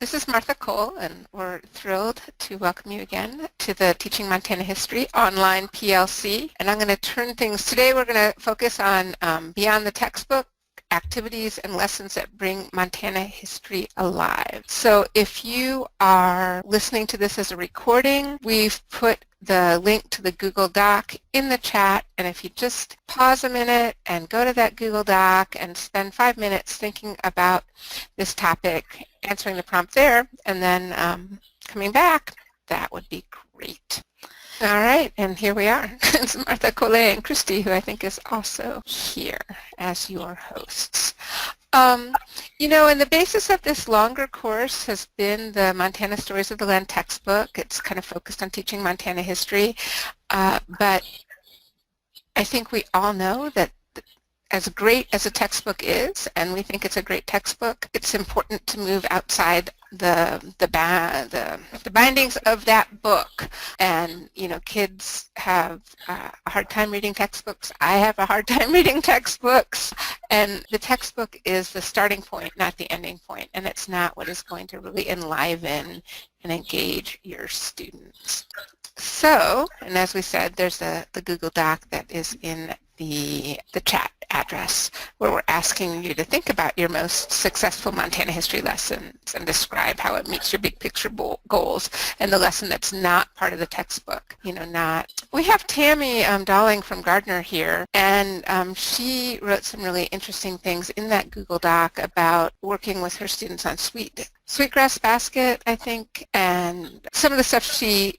This is Martha Kohl, and we're thrilled to welcome you again to the Teaching Montana History online PLC. And I'm going to turn things, today we're going to focus on beyond the textbook, activities and lessons that bring Montana history alive. So if you are listening to this as a recording, we've put the link to the Google Doc in the chat, and if you just pause a minute and go to that Google Doc and spend 5 minutes thinking about this topic, answering the prompt there, and then coming back, that would be great. All right, and here we are. It's Martha Kohl and Christy, who I think is also here as your hosts. You know, and the basis of this longer course has been the Montana Stories of the Land textbook. It's kind of focused on teaching Montana history, but I think we all know that as great as a textbook is, and we think it's a great textbook, it's important to move outside the bindings of that book. And you know, kids have a hard time reading textbooks. I have a hard time reading textbooks, and the textbook is the starting point, not the ending point, and it's not what is going to really enliven and engage your students. So, and as we said, there's the Google Doc that is in the chat address where we're asking you to think about your most successful Montana history lessons and describe how it meets your big picture goals, and the lesson that's not part of the textbook. You know, not. We have Tammy Dalling from Gardner here, and she wrote some really interesting things in that Google Doc about working with her students on sweetgrass basket, I think, and some of the stuff she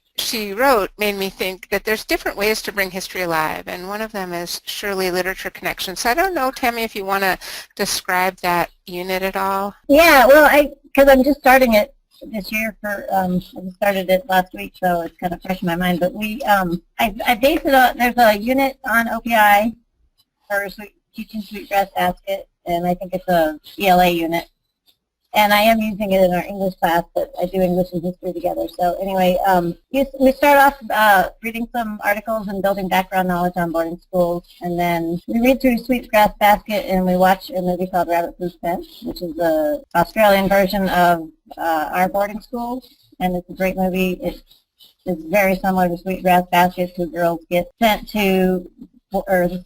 wrote made me think that there's different ways to bring history alive, and one of them is surely literature connection. So I don't know, Tammy, if you want to describe that unit at all. Yeah, well, because I'm just starting it this year I just started it last week, so it's kind of fresh in my mind. But I based it on, there's a unit on OPI for teaching sweetgrass basket, and I think it's a ELA unit. And I am using it in our English class, but I do English and history together. So anyway, we start off reading some articles and building background knowledge on boarding schools. And then we read through Sweetgrass Basket, and we watch a movie called Rabbit Food Fence, which is the Australian version of our boarding school. And it's a great movie. It's very similar to Sweetgrass Basket, who girls get sent to boarding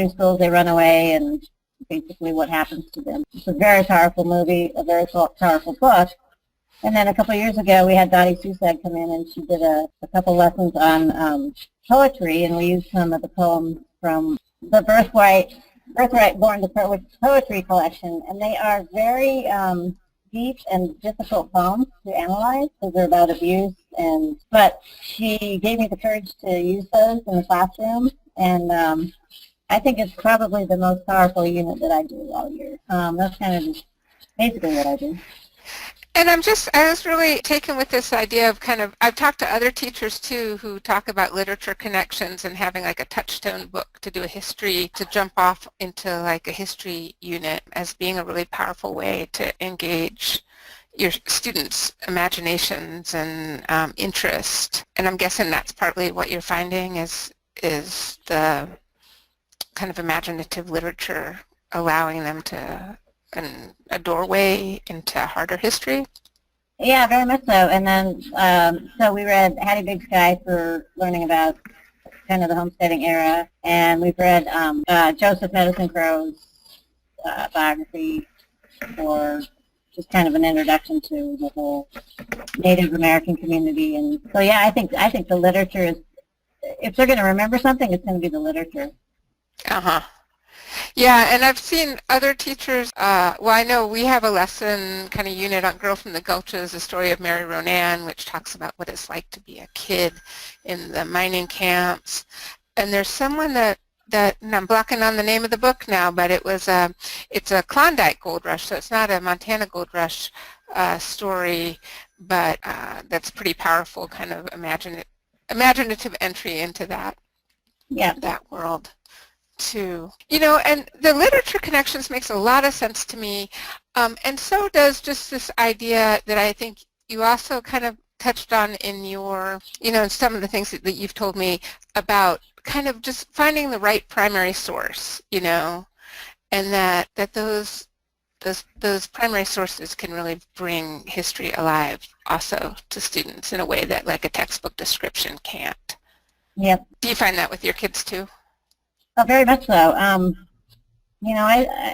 schools, they run away, and basically what happens to them. It's a very powerful movie, a very powerful book. And then a couple of years ago, we had Dottie Susad come in, and she did a couple lessons on poetry, and we used some of the poems from the Birthright Born to Poetry collection, and they are very deep and difficult poems to analyze because they're about abuse. But she gave me the courage to use those in the classroom, and I think it's probably the most powerful unit that I do all year. That's kind of just basically what I do. And I was really taken with this idea of I've talked to other teachers too who talk about literature connections and having like a touchstone book to do a history, to jump off into like a history unit as being a really powerful way to engage your students' imaginations and interest. And I'm guessing that's partly what you're finding is the kind of imaginative literature allowing them to a doorway into harder history. Yeah, very much so. And then so we read Hattie Big Sky for learning about kind of the homesteading era, and we've read Joseph Medicine Crow's biography for just kind of an introduction to the whole Native American community. And so yeah, I think the literature is, if they're going to remember something, it's going to be the literature. Uh-huh. Yeah, and I've seen other teachers, well, I know we have a lesson kind of unit on Girl from the Gulches, the story of Mary Ronan, which talks about what it's like to be a kid in the mining camps. And there's someone that and I'm blocking on the name of the book now, but it's a Klondike Gold Rush, so it's not a Montana Gold Rush story, but that's pretty powerful kind of imaginative entry into that world too. You know, and the literature connections makes a lot of sense to me, and so does just this idea that I think you also kind of touched on in your, you know, in some of the things that you've told me about kind of just finding the right primary source, you know, and that those those primary sources can really bring history alive also to students in a way that like a textbook description can't. Yep. Do you find that with your kids too? Oh, very much so. You know,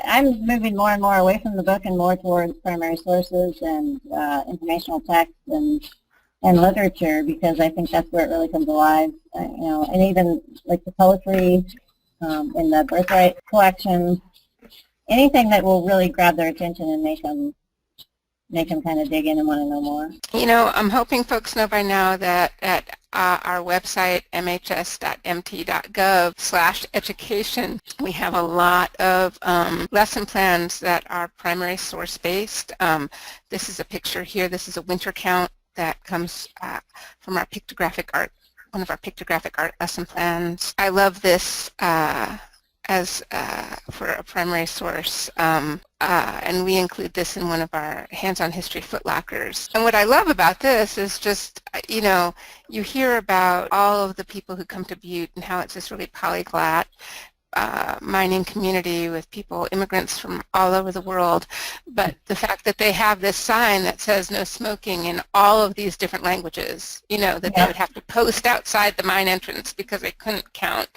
I'm moving more and more away from the book and more towards primary sources and informational text and literature, because I think that's where it really comes alive. You know, and even like the poetry in the Birthright collection, anything that will really grab their attention and make them kind of dig in and want to know more. You know, I'm hoping folks know by now that at our website, mhs.mt.gov/education, we have a lot of lesson plans that are primary source based. This is a picture here. This is a winter count that comes from our pictographic art, one of our pictographic art lesson plans. I love this as for a primary source, and we include this in one of our hands-on history footlockers. And what I love about this is just, you know, you hear about all of the people who come to Butte and how it's this really polyglot mining community with people, immigrants from all over the world, but the fact that they have this sign that says no smoking in all of these different languages, you know, that they would have to post outside the mine entrance because they couldn't count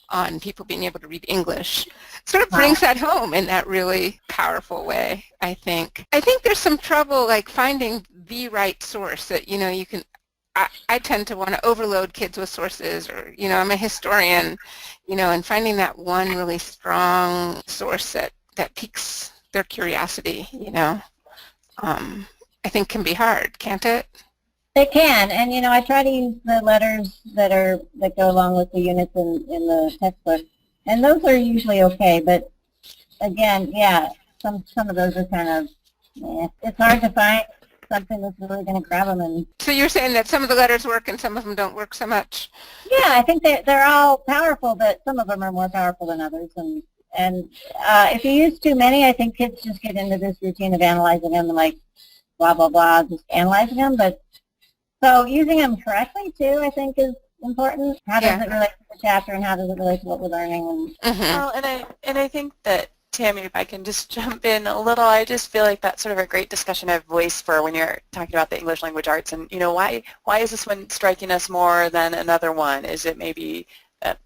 on people being able to read English, sort of brings that home in that really powerful way, I think. I think there's some trouble like finding the right source that, you know, you can, I tend to want to overload kids with sources, or, you know, I'm a historian, you know, and finding that one really strong source that piques their curiosity, you know, I think can be hard, can't it? It can, and you know, I try to use the letters that go along with the units in the textbook, and those are usually okay. But again, yeah, some of those are kind of, it's hard to find something that's really going to grab them. And so you're saying that some of the letters work and some of them don't work so much? Yeah, I think they're all powerful, but some of them are more powerful than others. And if you use too many, I think kids just get into this routine of analyzing them and like blah blah blah, just analyzing them. But so using them correctly too, I think, is important. How does it relate to the chapter, and how does it relate to what we're learning? And Well, and I think that, Tammy, if I can just jump in a little, I just feel like that's sort of a great discussion of voice for when you're talking about the English language arts, and you know, why is this one striking us more than another one? Is it maybe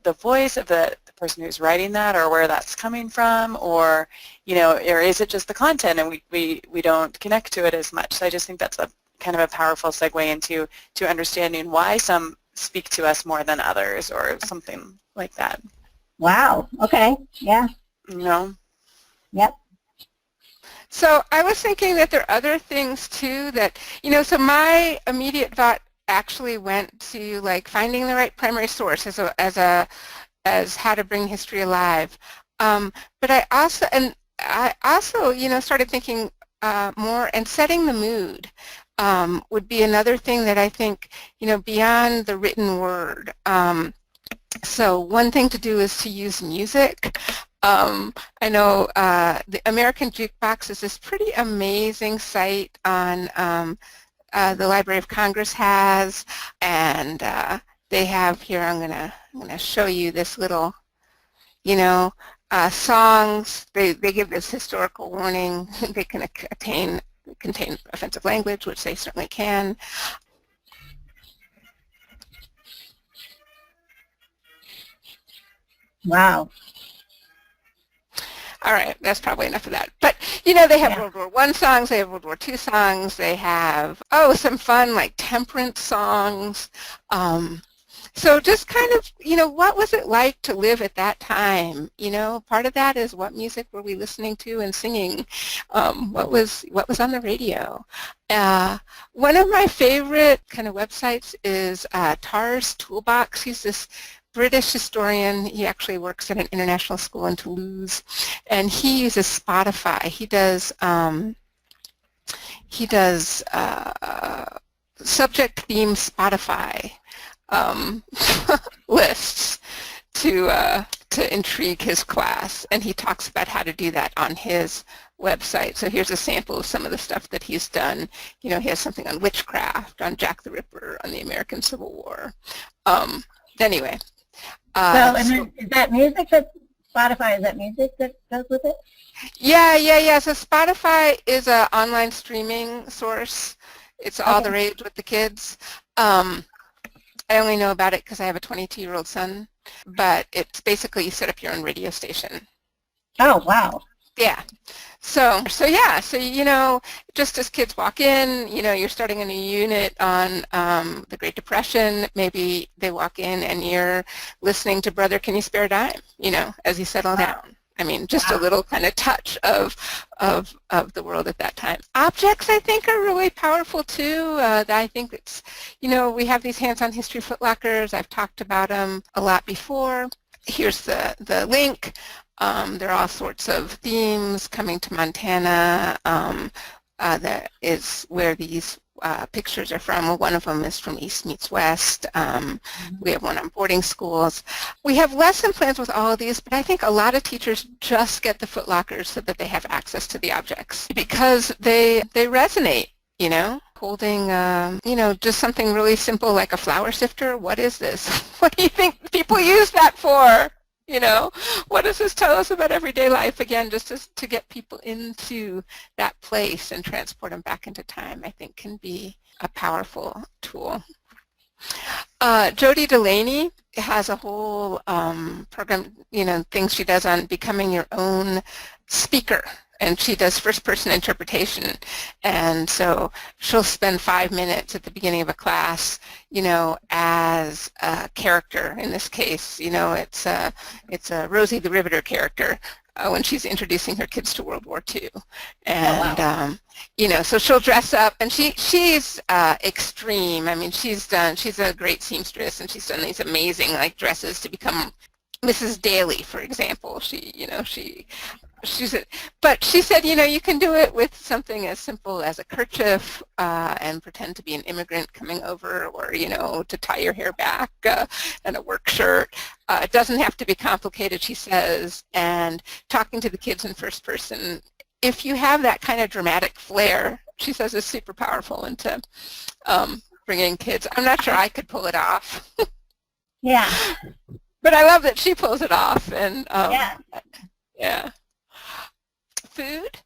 the voice of the person who's writing that, or where that's coming from, or you know, or is it just the content and we don't connect to it as much? So I just think that's a kind of a powerful segue into understanding why some speak to us more than others, or something like that. Wow. Okay. Yeah. You know. Yep. So I was thinking that there are other things too that, you know, so my immediate thought actually went to like finding the right primary source as how to bring history alive. But I also, you know, started thinking more, and setting the mood would be another thing that I think, you know, beyond the written word. So one thing to do is to use music. I know the American Jukebox is this pretty amazing site on the Library of Congress has, and they have here, I'm gonna show you this little, you know, songs. They give this historical warning. They can contain offensive language, which they certainly can. Wow. All right, that's probably enough of that. But, you know, they have World War I songs, they have World War II songs, they have, some fun, like, temperance songs. So just kind of, you know, what was it like to live at that time? You know, part of that is what music were we listening to and singing? What was on the radio? One of my favorite kind of websites is Tar's Toolbox. He's this British historian. He actually works at an international school in Toulouse, and he uses Spotify. He does subject theme Spotify lists to intrigue his class, and he talks about how to do that on his website. So here's a sample of some of the stuff that he's done. You know, he has something on witchcraft, on Jack the Ripper, on the American Civil War. Anyway. And then, is that music that's Spotify, is that music that goes with it? Yeah. So Spotify is an online streaming source. It's all the Okay. rage with the kids. I only know about it because I have a 22-year-old son, but it's basically you set up your own radio station. Oh, wow. Yeah. So just as kids walk in, you're starting a new unit on the Great Depression. Maybe they walk in and you're listening to Brother, Can You Spare a Dime, as you settle down. I mean, just a little kind of touch of the world at that time. Objects, I think, are really powerful too. I think it's, we have these hands-on history footlockers. I've talked about them a lot before. Here's the link. There are all sorts of themes coming to Montana. That is where these pictures are from. One of them is from East Meets West. We have one on boarding schools. We have lesson plans with all of these, but I think a lot of teachers just get the footlockers so that they have access to the objects because they resonate. Holding, just something really simple like a flour sifter. What is this? What do you think people use that for? What does this tell us about everyday life? Again, just to get people into that place and transport them back into time, I think can be a powerful tool. Jody Delaney has a whole program, things she does on becoming your own speaker. And she does first-person interpretation, and so she'll spend 5 minutes at the beginning of a class, as a character. In this case, it's a Rosie the Riveter character when she's introducing her kids to World War II, and so she'll dress up, and she's extreme. I mean, she's a great seamstress, and she's done these amazing dresses to become Mrs. Daly, for example. But she said, you can do it with something as simple as a kerchief and pretend to be an immigrant coming over, or, to tie your hair back and a work shirt. It doesn't have to be complicated, she says, and talking to the kids in first person, if you have that kind of dramatic flair, she says is super powerful into bringing kids. I'm not sure I could pull it off. Yeah. But I love that she pulls it off, and yeah. Food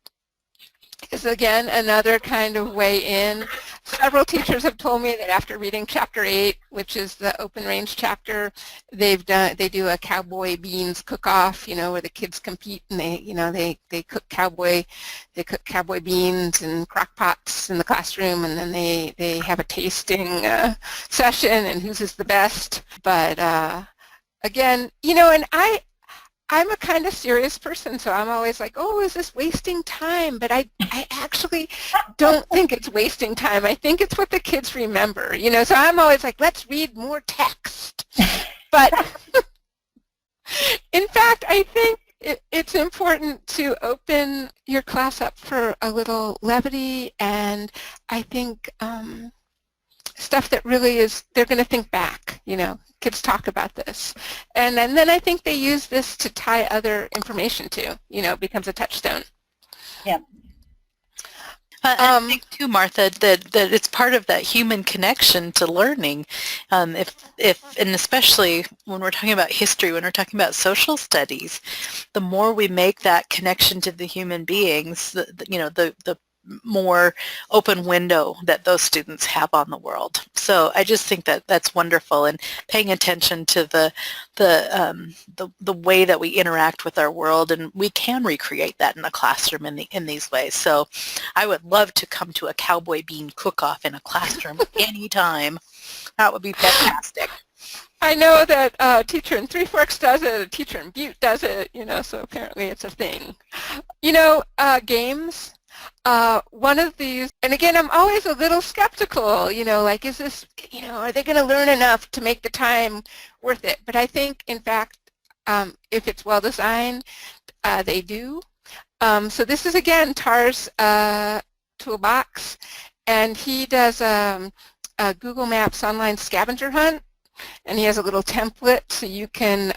is, again, another kind of way in. Several teachers have told me that after reading Chapter 8, which is the open range chapter, they do a cowboy beans cook-off, where the kids compete and they cook cowboy beans in crock pots in the classroom, and then they have a tasting session and whose is the best. But again, and I'm a kind of serious person, so I'm always like, oh, is this wasting time? But I actually don't think it's wasting time. I think it's what the kids remember, so I'm always like, let's read more text. But in fact, I think it's important to open your class up for a little levity, and I think stuff that really is, they're going to think back, kids talk about this. And then I think they use this to tie other information to, becomes a touchstone. Yeah. I think too, Martha, that it's part of that human connection to learning. And especially when we're talking about history, when we're talking about social studies, the more we make that connection to the human beings, the more open window that those students have on the world. So I just think that that's wonderful, and paying attention to the way that we interact with our world, and we can recreate that in the classroom in these ways. So I would love to come to a cowboy bean cook-off in a classroom anytime. That would be fantastic. I know that a teacher in Three Forks does it, a teacher in Butte does it, so apparently it's a thing. Games. One of these, and again, I'm always a little skeptical, is this, are they going to learn enough to make the time worth it? But I think, in fact, if it's well designed, they do. So this is, again, Tar's toolbox, and he does a Google Maps online scavenger hunt, and he has a little template so you can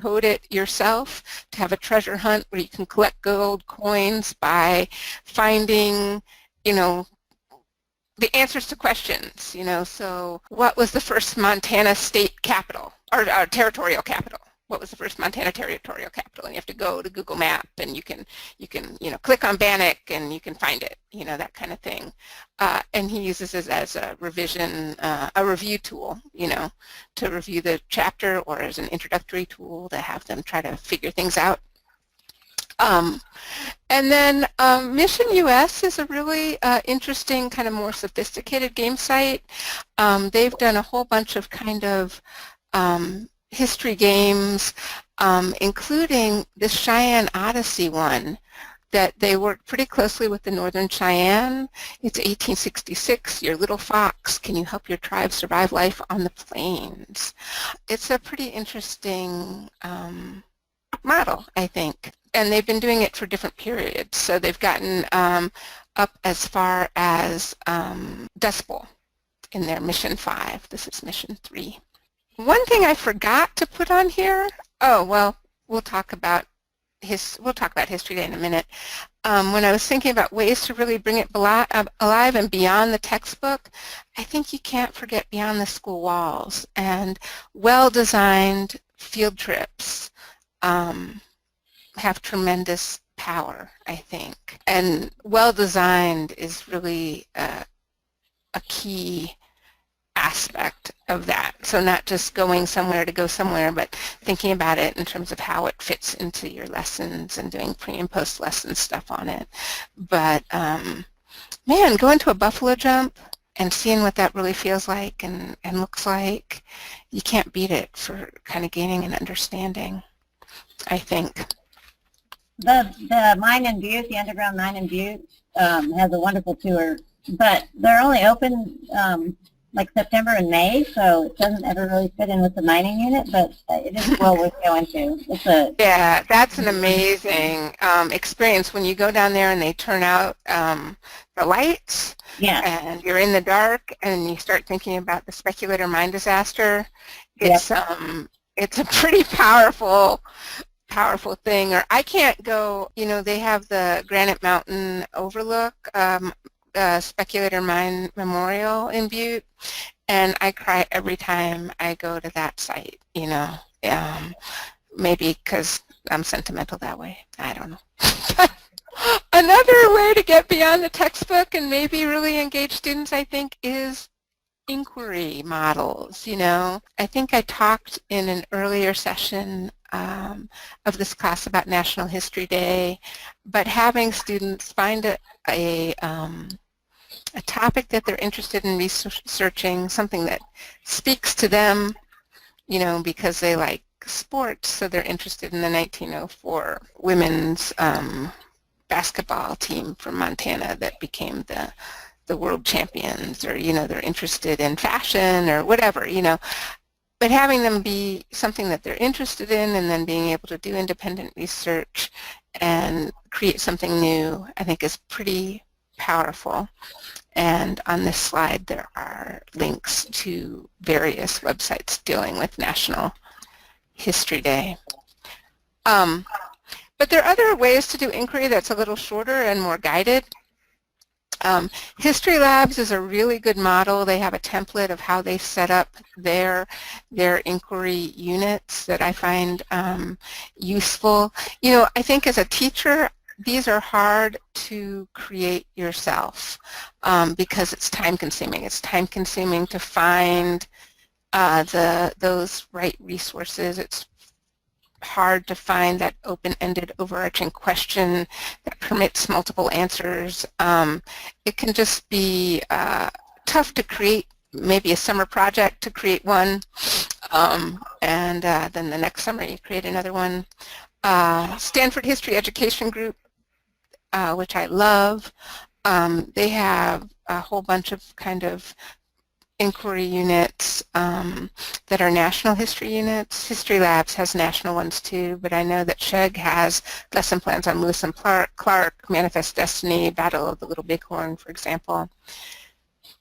code it yourself to have a treasure hunt where you can collect gold coins by finding, the answers to questions, so what was the first Montana state capital or territorial capital? what was the first Montana territorial capital, and you have to go to Google Map, and you can click on Bannock and you can find it, that kind of thing. And he uses it as a review tool, to review the chapter, or as an introductory tool to have them try to figure things out. And then Mission US is a really interesting, kind of more sophisticated game site. They've done a whole bunch of kind of history games, including the Cheyenne Odyssey one, that they work pretty closely with the Northern Cheyenne. It's 1866, Your Little Fox, Can You Help Your Tribe Survive Life on the Plains? It's a pretty interesting model, I think. And they've been doing it for different periods. So they've gotten up as far as Dust Bowl in their Mission 5. This is Mission 3. One thing I forgot to put on here, we'll talk about History Day in a minute. When I was thinking about ways to really bring it alive and beyond the textbook, I think you can't forget beyond the school walls, and well-designed field trips have tremendous power, I think. And well-designed is really a key aspect of that. So not just going somewhere to go somewhere, but thinking about it in terms of how it fits into your lessons and doing pre and post lesson stuff on it. But man, going to a buffalo jump and seeing what that really feels like and looks like, you can't beat it for kind of gaining an understanding, I think. The mine in Butte, the underground mine in Butte, has a wonderful tour, but they're only open like September and May, so it doesn't ever really fit in with the mining unit, but it is well worth going to. Yeah, that's an amazing experience when you go down there and they turn out the lights, and you're in the dark and you start thinking about the speculator mine disaster. It's it's a pretty powerful thing. Or I can't go, they have the Granite Mountain Overlook Speculator Mine Memorial in Butte, and I cry every time I go to that site, maybe because I'm sentimental that way, I don't know. Another way to get beyond the textbook and maybe really engage students, I think, is inquiry models. I think I talked in an earlier session of this class about National History Day, but having students find a topic that they're interested in researching, something that speaks to them, because they like sports, so they're interested in the 1904 women's basketball team from Montana that became the world champions, or, they're interested in fashion or whatever, but having them be something that they're interested in and then being able to do independent research and create something new, I think is pretty powerful. And on this slide there are links to various websites dealing with National History Day. But there are other ways to do inquiry that's a little shorter and more guided. History Labs is a really good model. They have a template of how they set up their inquiry units that I find useful. I think as a teacher, these are hard to create yourself because it's time consuming. It's time consuming to find those right resources. It's hard to find that open-ended overarching question that permits multiple answers. It can just be tough to create maybe a summer project to create one, and then the next summer you create another one. Stanford History Education Group, which I love, they have a whole bunch of kind of inquiry units that are national history units. History Labs has national ones too, but I know that SHEG has lesson plans on Lewis and Clark, Manifest Destiny, Battle of the Little Bighorn, for example.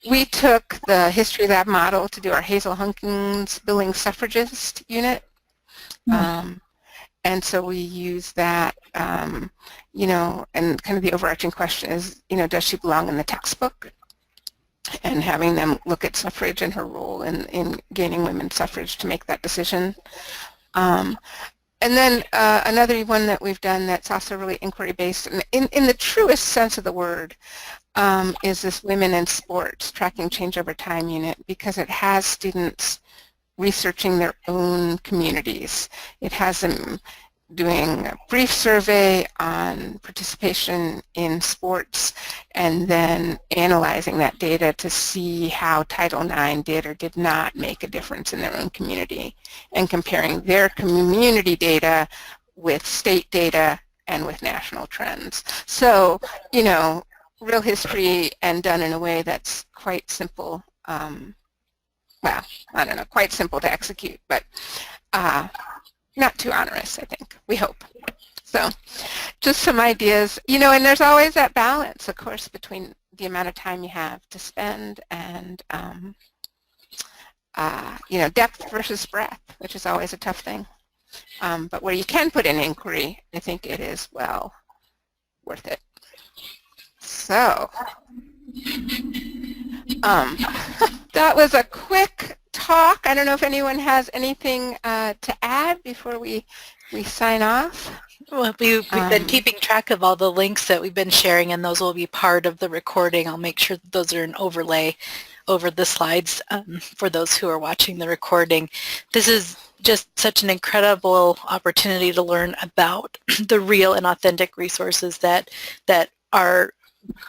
We took the History Lab model to do our Hazel Hunkins Billing Suffragist unit. And so we use that, and kind of the overarching question is, does she belong in the textbook? And having them look at suffrage and her role in gaining women's suffrage to make that decision. And then another one that we've done that's also really inquiry-based, in the truest sense of the word, is this Women in Sports Tracking Change Over Time unit, because it has students researching their own communities. It has them doing a brief survey on participation in sports and then analyzing that data to see how Title IX did or did not make a difference in their own community, and comparing their community data with state data and with national trends. So, you know, real history and done in a way that's quite simple, well, I don't know, quite simple to execute, but not too onerous, I think, we hope. So just some ideas, you know, and there's always that balance, of course, between the amount of time you have to spend and, you know, depth versus breadth, which is always a tough thing. But where you can put in inquiry, I think it is well worth it. So that was a quick talk. I don't know if anyone has anything to add before we sign off. Well, we've been keeping track of all the links that we've been sharing, and those will be part of the recording. I'll make sure that those are an overlay over the slides for those who are watching the recording. This is just such an incredible opportunity to learn about the real and authentic resources that are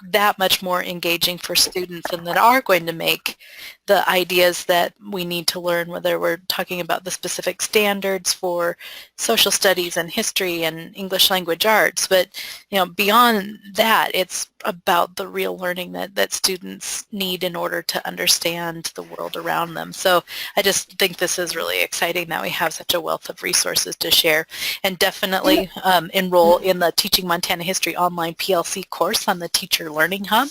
that much more engaging for students and that are going to make the ideas that we need to learn, whether we're talking about the specific standards for social studies and history and English language arts. But, you know, beyond that, it's about the real learning that students need in order to understand the world around them. So I just think this is really exciting that we have such a wealth of resources to share, and definitely enroll in the Teaching Montana History online PLC course on the Teacher Learning Hub.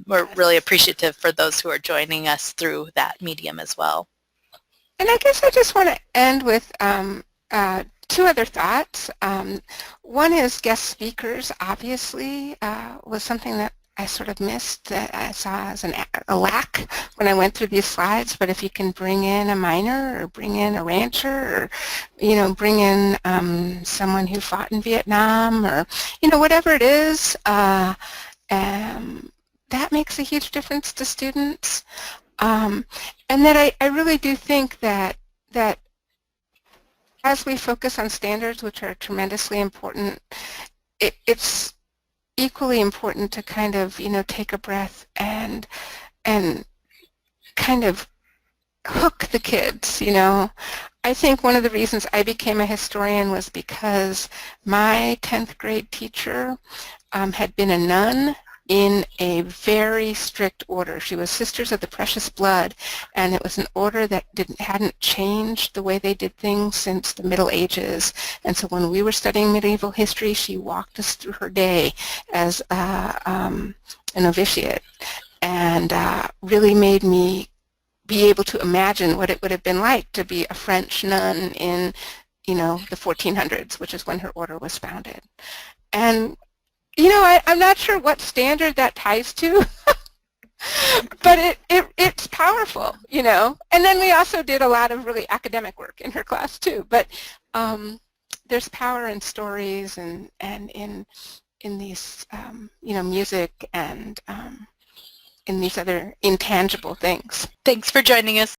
We're really appreciative for those who are joining us through that medium as well. And I guess I just want to end with two other thoughts. One is guest speakers, obviously, was something that I sort of missed, that I saw as a lack when I went through these slides. But if you can bring in a miner or bring in a rancher or, you know, bring in someone who fought in Vietnam or, you know, whatever it is, that makes a huge difference to students. And that I really do think that as we focus on standards, which are tremendously important, it's equally important to kind of, you know, take a breath and kind of hook the kids, you know. I think one of the reasons I became a historian was because my 10th grade teacher had been a nun in a very strict order. She was Sisters of the Precious Blood, and it was an order that hadn't changed the way they did things since the Middle Ages. And so when we were studying medieval history, she walked us through her day as a novitiate, and really made me be able to imagine what it would have been like to be a French nun in, you know, the 1400s, which is when her order was founded. And you know, I'm not sure what standard that ties to, but it's powerful, you know. And then we also did a lot of really academic work in her class too. But there's power in stories and in these, you know, music and in these other intangible things. Thanks for joining us.